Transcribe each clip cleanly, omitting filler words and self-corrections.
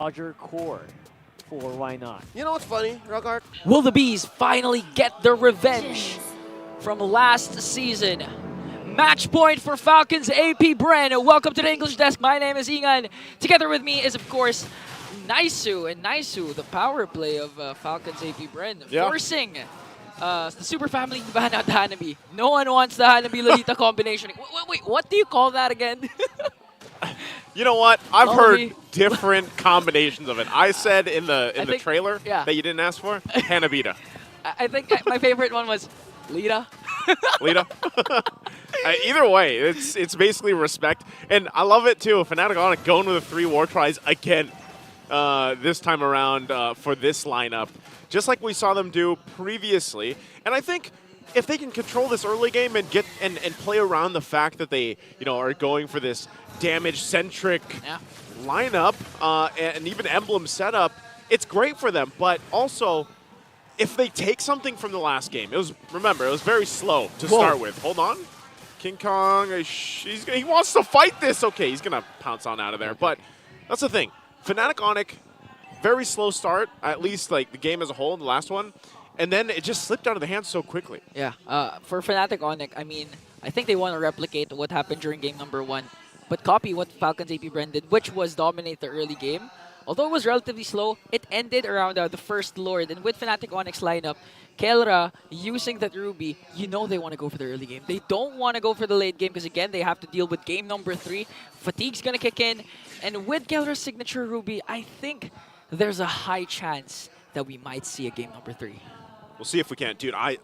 Roger Core for why not. You know what's funny, Rugart? Will the Bees finally get their revenge from last season? Match point for Falcons AP Bren. Welcome to the English desk. My name is Ingan. Together with me is, of course, Naisu. And Naisu, the power play of Falcons AP Bren, forcing the super family to ban out the Hanabi. No one wants the Hanabi Lolita combination. Wait, what do you call that again? You know what? I've heard different combinations of it. I said in the trailer that you didn't ask for, Hanabita. I think my favorite one was Lita. Lita. Either way, it's basically respect, and I love it too. Fnatic Onic going with the 3 war tries again this time around for this lineup, just like we saw them do previously. And I think if they can control this early game and get and play around the fact that they are going for this damage-centric lineup and even emblem setup, it's great for them. But also, if they take something from the last game, remember, it was very slow to start with. Hold on. King Kong, he wants to fight this. Okay, he's going to pounce on out of there. But that's the thing. Fnatic Onic, very slow start, at least like the game as a whole in the last one. And then it just slipped out of the hands so quickly. Yeah, for Fnatic Onic, I mean, I think they want to replicate what happened during game number 1, but copy what Falcons AP Bren did, which was dominate the early game. Although it was relatively slow, it ended around the first Lord. And with Fnatic Onic's lineup, Kelra using that Ruby, they want to go for the early game. They don't want to go for the late game because, again, they have to deal with game number 3. Fatigue's going to kick in. And with Kelra's signature Ruby, I think there's a high chance that we might see a game number 3. We'll see if we can. Dude, I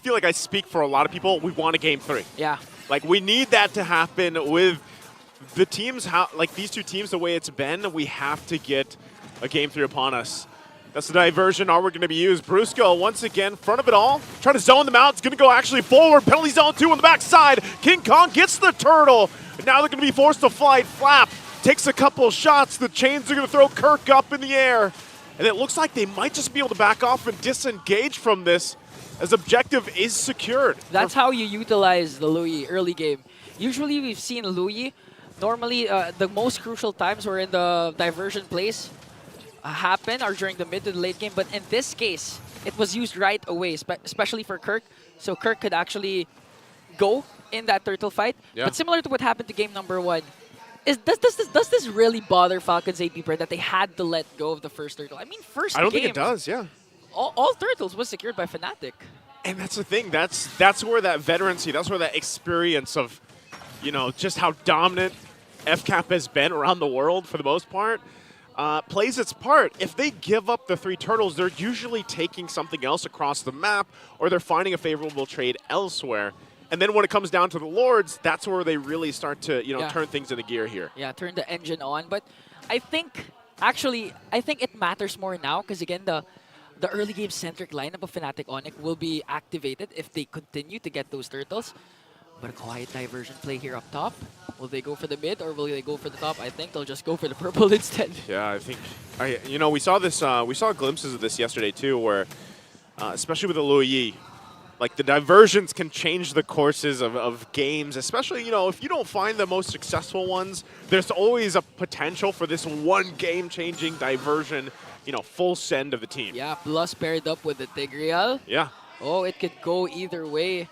feel like I speak for a lot of people. We want a game 3. Yeah. Like, we need that to happen with the teams, like these two teams, the way it's been. We have to get a game 3 upon us. That's the diversion. All we're going to be used. Brusco, once again, front of it all. Trying to zone them out. It's going to go actually forward. Penalty zone 2 on the backside. King Kong gets the turtle. Now they're going to be forced to flight. Flap takes a couple shots. The chains are going to throw Kirk up in the air. And it looks like they might just be able to back off and disengage from this as objective is secured. That's how you utilize the Louis early game. Usually we've seen Louis, normally the most crucial times where in the diversion plays happen are during the mid to the late game. But in this case, it was used right away, especially for Kirk. So Kirk could actually go in that turtle fight. Yeah. But similar to what happened to game number 1, does this really bother Falcons AP Bren that they had to let go of the first turtle? I mean, first game, I don't think it does, yeah. All turtles was secured by Fnatic. And that's the thing. That's where that veterancy, that's where that experience of, just how dominant FCAP has been around the world for the most part, plays its part. If they give up the 3 turtles, they're usually taking something else across the map, or they're finding a favorable trade elsewhere. And then when it comes down to the Lords, that's where they really start to, turn things into gear here. Yeah, turn the engine on. But I think it matters more now because, again, the early game-centric lineup of Fnatic Onic will be activated if they continue to get those turtles. But a quiet diversion play here up top. Will they go for the mid or will they go for the top? I think they'll just go for the purple instead. Yeah, I think, we saw this, we saw glimpses of this yesterday too, where, especially with the Luyi, like the diversions can change the courses of games, especially, if you don't find the most successful ones, there's always a potential for this one game-changing diversion, full send of the team. Yeah, plus paired up with the Tigreal. Yeah. Oh, it could go either way.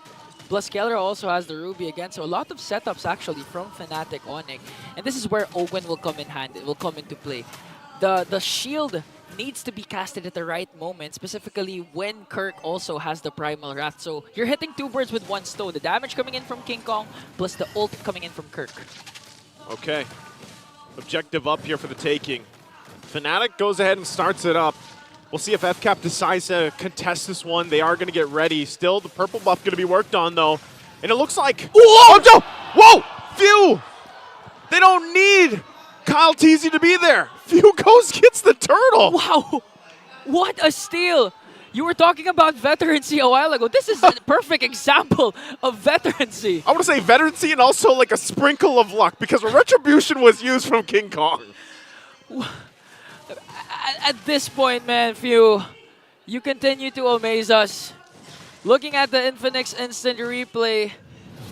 Plus, Kelra also has the Ruby again, so a lot of setups actually from Fnatic Onic. And this is where Owen will come in hand. It will come into play. The shield needs to be casted at the right moment, specifically when Kirk also has the Primal Wrath. So you're hitting 2 birds with 1 stone. The damage coming in from King Kong, plus the ult coming in from Kirk. Okay. Objective up here for the taking. Fnatic goes ahead and starts it up. We'll see if FCAP decides to contest this one. They are going to get ready. Still, the purple buff going to be worked on, though. And it looks like... Whoa! Oh, no! Whoa! Phew! They don't need Kyle Teasy to be there. Phew goes, gets the turtle. Wow! What a steal! You were talking about veterancy a while ago. This is a perfect example of veterancy. I want to say veterancy and also like a sprinkle of luck because Retribution was used from King Kong. At this point, man, Phew, you continue to amaze us. Looking at the Infinix instant replay,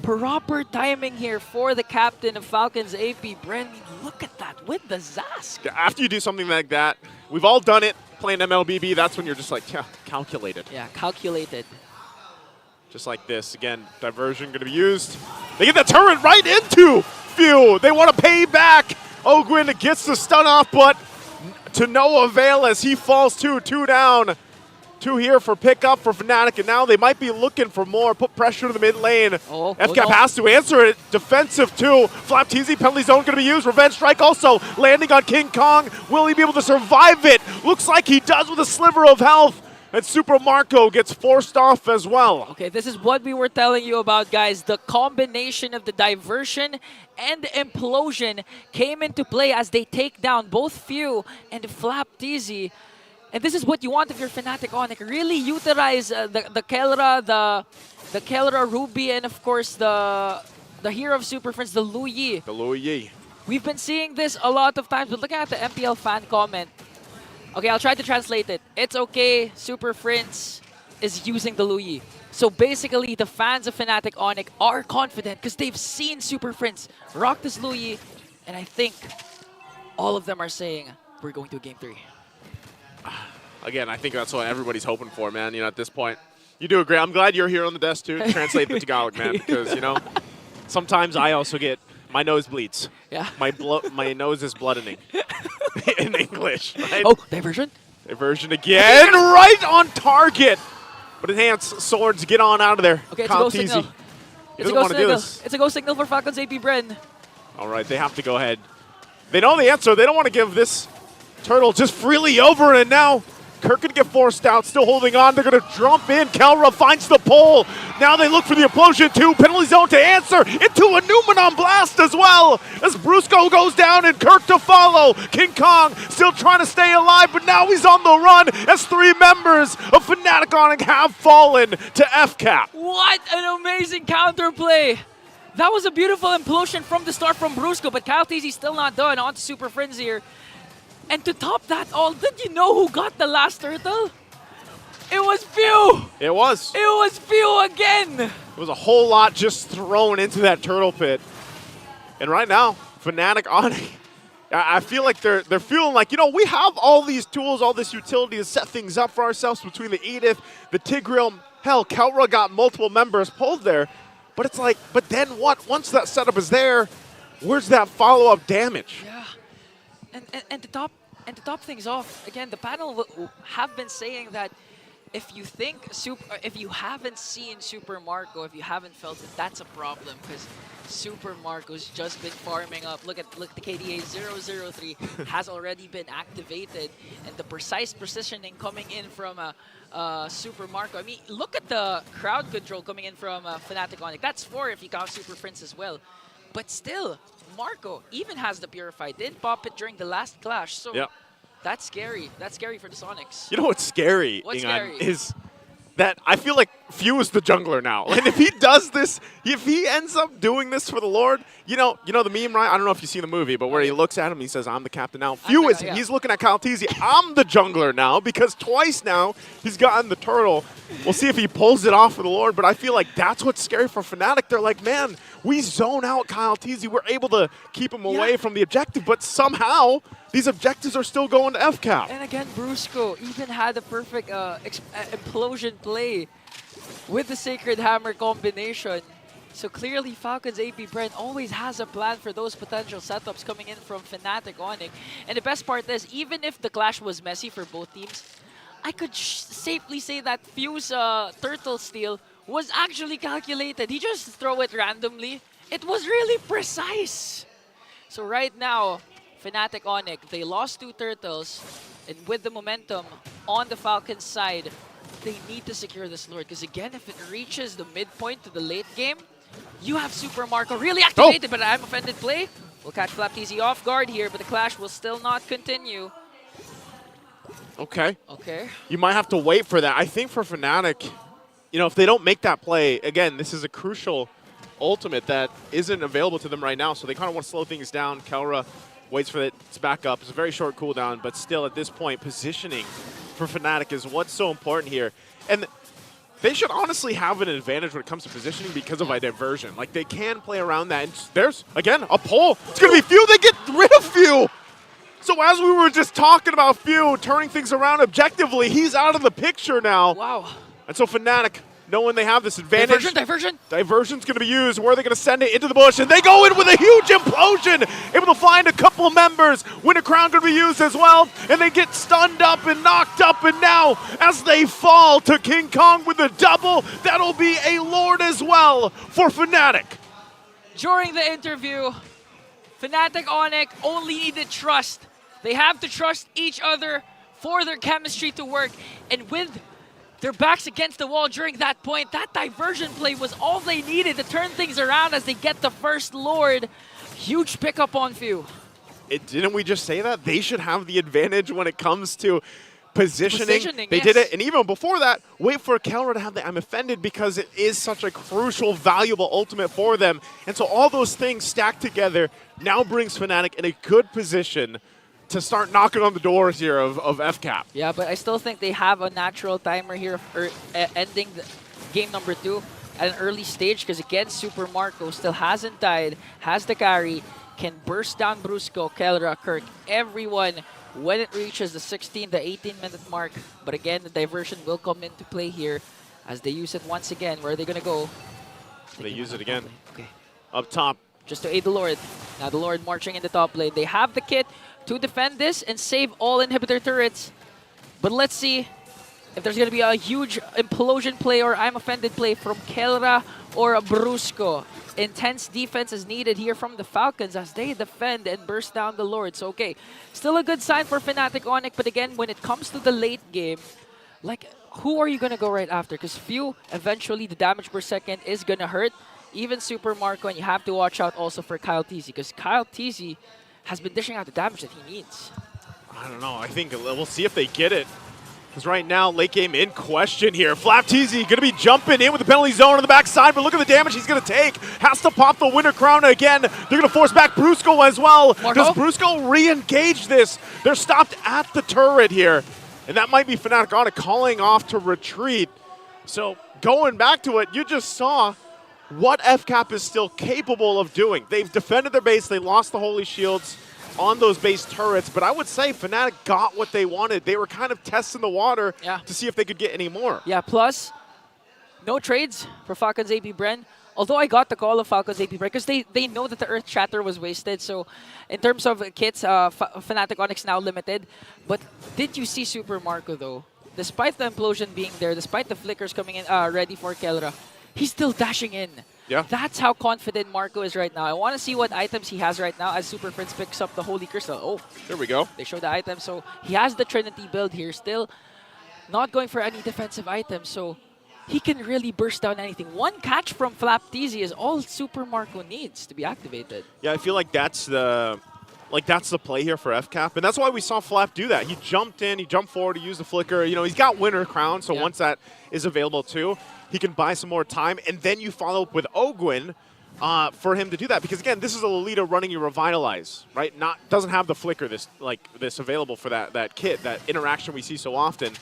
Proper timing here for the captain of Falcons, AP Bren. Look at that with the Zask. After you do something like that, we've all done it playing MLBB. That's when you're just like, yeah, calculated. Yeah, calculated. Just like this. Again, diversion going to be used. They get the turret right into Few. They want to pay back. Ogwin gets the stun off, but to no avail as he falls too. 2 down. 2 here for pickup for Fnatic, and now they might be looking for more. Put pressure to the mid lane. FCAP has to answer it. Defensive too. Flap TZ, penalty zone going to be used. Revenge strike also landing on King Kong. Will he be able to survive it? Looks like he does with a sliver of health. And Super Marco gets forced off as well. Okay, this is what we were telling you about, guys. The combination of the diversion and the implosion came into play as they take down both Few and Flap TZ. And this is what you want if you're Fnatic Onic. Really utilize the Kelra, the Kelra Ruby, and of course the hero of Super Friends, the Lu Yi. The Lu Yi. We've been seeing this a lot of times, but looking at the MPL fan comment. Okay, I'll try to translate it. It's okay, Super Friends is using the Lu Yi. So basically, the fans of Fnatic Onic are confident because they've seen Super Friends rock this Lu Yi, and I think all of them are saying, we're going to Game 3. Again, I think that's what everybody's hoping for, man. You know, at this point, you do agree. I'm glad you're here on the desk too. Translate the Tagalog, man, because you know, sometimes I also get my nose bleeds. Yeah. My nose is bloodening in English. Right? Oh, diversion. Diversion again, right on target. But enhanced swords get on out of there. Okay, it's a go signal. It's a go signal. It's a go signal for Falcons AP Bren. All right, they have to go ahead. They know the answer. They don't want to give this turtle just freely over, and now Kirk could get forced out, still holding on. They're going to jump in. Kelra finds the pole. Now they look for the implosion too. Penalty zone to answer into a Numenon blast as well. As Brusco goes down and Kirk to follow. King Kong still trying to stay alive, but now he's on the run as 3 members of Fnatic Onic have fallen to FCAP. What an amazing counterplay. That was a beautiful implosion from the start from Brusco, but Kyle TZ still not done. On to Super Friends here. And to top that all, did you know who got the last turtle? It was Few! It was. It was Few again! It was a whole lot just thrown into that turtle pit. And right now, Fnatic Onic, I feel like they're feeling like, you know, we have all these tools, all this utility to set things up for ourselves between the Edith, the Tigreal. Hell, Kelra got multiple members pulled there. But it's like, but then what? Once that setup is there, where's that follow-up damage? Yeah. And to top things off, again, the panel have been saying that if you haven't seen Super Marco, if you haven't felt it, that's a problem because Super Marco's just been farming up. Look, the KDA 003 has already been activated, and the precise positioning coming in from Super Marco. I mean, look at the crowd control coming in from Fnatic Onic. That's 4 if you count Super Friends as well. But still, Marco even has the Purify. Didn't pop it during the last clash, so yep. That's scary. That's scary for the Sonics. You know what's scary, What's Ingan, scary? is that I feel like Few is the jungler now. And if he does this, if he ends up doing this for the Lord, you know the meme, right? I don't know if you see the movie, but where he looks at him, he says, I'm the captain now. Few is, he's looking at Kyle TZ, I'm the jungler now, because twice now he's gotten the turtle. We'll see if he pulls it off for the Lord, but I feel like that's what's scary for Fnatic. They're like, man, we zone out Kyle TZ. We're able to keep him away from the objective, but somehow these objectives are still going to FCAP. And again, Brusco even had a perfect implosion play with the Sacred Hammer combination. So clearly, Falcons AP Bren always has a plan for those potential setups coming in from Fnatic Onic. And the best part is, even if the clash was messy for both teams, I could safely say that Few's turtle steal was actually calculated. He just throw it randomly. It was really precise. So right now, Fnatic Onic, they lost 2 turtles, and with the momentum on the Falcons side, they need to secure this Lord. Because again, if it reaches the midpoint to the late game, you have Super Marco really activated, but I'm offended play. We'll catch Flap TZ off guard here, but the clash will still not continue. Okay. Okay. You might have to wait for that. I think for Fnatic, you know, if they don't make that play, again, this is a crucial ultimate that isn't available to them right now, so they kind of want to slow things down. Kelra waits for it to back up. It's a very short cooldown, but still at this point, positioning for Fnatic is what's so important here. And they should honestly have an advantage when it comes to positioning because of a diversion. Like, they can play around that. And there's, again, a pull. It's going to be Few. They get rid of Few. So as we were just talking about Few turning things around objectively, he's out of the picture now. Wow. And so Fnatic, knowing they have this advantage. Diversion. Diversion's going to be used. Where are they going to send it? Into the bush. And they go in with a huge implosion. Able to find a couple of members. Winter Crown going to be used as well. And they get stunned up and knocked up. And now, as they fall to King Kong with a double, that'll be a Lord as well for Fnatic. During the interview, Fnatic Onic only needed trust. They have to trust each other for their chemistry to work. And with their backs against the wall during that point, that diversion play was all they needed to turn things around as they get the first Lord. Huge pickup on Few. Didn't we just say that? They should have the advantage when it comes to positioning. They yes. did it. And even before that, wait for Kelra to have the I'm offended because it is such a crucial, valuable ultimate for them. And so all those things stacked together now brings Fnatic in a good position to start knocking on the doors here of FCAP. Yeah, but I still think they have a natural timer here for ending the game number 2 at an early stage because, again, Super Marco still hasn't died, has the carry, can burst down Brusco, Kelra, Kirk, everyone when it reaches the 16, the 18-minute mark. But again, the diversion will come into play here as they use it once again. Where are they going to go? They use it again. Okay. Up top. Just to aid the Lord. Now the Lord marching in the top lane. They have the kit to defend this and save all inhibitor turrets. But let's see if there's going to be a huge implosion play or I'm offended play from Kelra or Brusco. Intense defense is needed here from the Falcons as they defend and burst down the Lord. So, okay, still a good sign for Fnatic Onic. But again, when it comes to the late game, like, who are you going to go right after? Because Few, eventually the damage per second is going to hurt. Even Super Marco, and you have to watch out also for Kyle Teasy because Kyle Teasy has been dishing out the damage that he needs. I don't know. I think we'll see if they get it. Because right now, late game in question here. FlapTeasy going to be jumping in with the penalty zone on the backside, but look at the damage he's going to take. Has to pop the Winter Crown again. They're going to force back Brusco as well. Marco? Does Brusco re-engage this? They're stopped at the turret here. And that might be Fnatic Onic calling off to retreat. So going back to it, you just saw what FCAP is still capable of doing. They've defended their base. They lost the Holy Shields on those base turrets, but I would say Fnatic got what they wanted. They were kind of testing the water to see if they could get any more. Yeah, plus, no trades for Falcons AP Bren. Although I got the call of Falcons AP Bren because they know that the Earth Shatter was wasted. So in terms of kits, Fnatic Onyx now limited. But did you see Super Marco though? Despite the implosion being there, despite the flickers coming in ready for Kelra, he's still dashing in. Yeah. That's how confident Marco is right now. I want to see what items he has right now as Super Prince picks up the Holy Crystal. Oh, there we go. They show the items. So he has the Trinity build here. Still not going for any defensive items. So he can really burst down anything. One catch from FlapTeasy is all Super Marco needs to be activated. Yeah, I feel like that's the play here for FCAP, and that's why we saw Flap do that. He jumped in, he jumped forward, he used the flicker. You know, he's got Winter Crown, so once that is available too, he can buy some more time, and then you follow up with Ogwyn for him to do that. Because again, this is a Lolita running your Revitalize, right? Doesn't have the flicker this available for that kit, that interaction we see so often.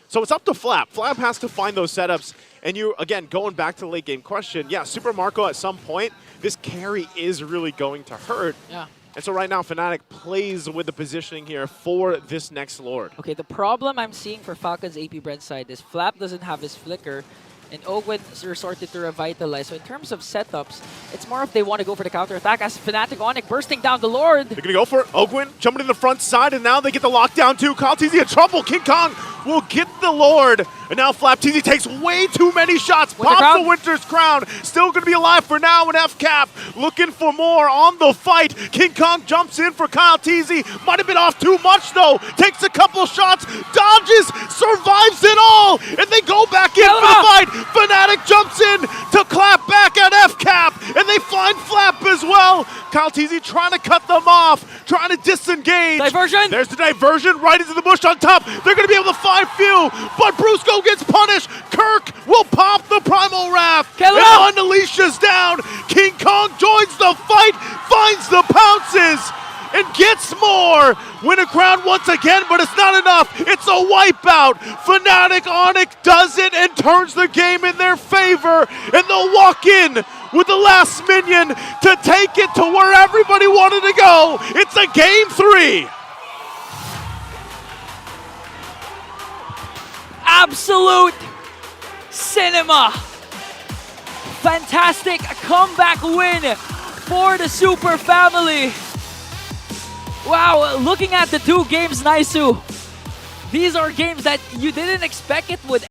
So it's up to Flap. Flap has to find those setups. And you, again, going back to the late game question, yeah, Super Marco at some point, this carry is really going to hurt. Yeah. And so right now, Fnatic plays with the positioning here for this next Lord. Okay, the problem I'm seeing for Falcons AP Brent's side is Flap doesn't have his flicker, and Ogwyn resorted to Revitalize. So in terms of setups, it's more if they want to go for the counter-attack as Fnatic Onic bursting down the Lord. They're going to go for it. Ogwyn jumping in the front side, and now they get the lockdown too. Kyle Teasy in trouble. King Kong will get the Lord. And now FlapTeasy takes way too many shots. Pops the Winter's Crown. Still going to be alive for now in FCAP. Looking for more on the fight. King Kong jumps in for Kyle Teasy. Might have been off too much though. Takes a couple shots. Dodges. Survives it all. And they go back in for the fight. Fnatic jumps in to clap back at FCAP. And they find Flap as well. Kyle Teasy trying to cut them off. Trying to disengage. Diversion. There's the diversion right into the bush on top. They're going to be able to find Few. But Brusco gets punished. Kirk will pop the Primal Wrath. And unleashes down. King Kong joins the fight, finds the pounces, and gets more. Win a crown once again, but it's not enough. It's a wipeout. Fnatic Onic does it and turns the game in their favor, and they'll walk in with the last minion to take it to where everybody wanted to go. It's a game 3. Absolute cinema. Fantastic comeback win for the Super family. Wow, looking at the 2 games, Naisu, these are games that you didn't expect it would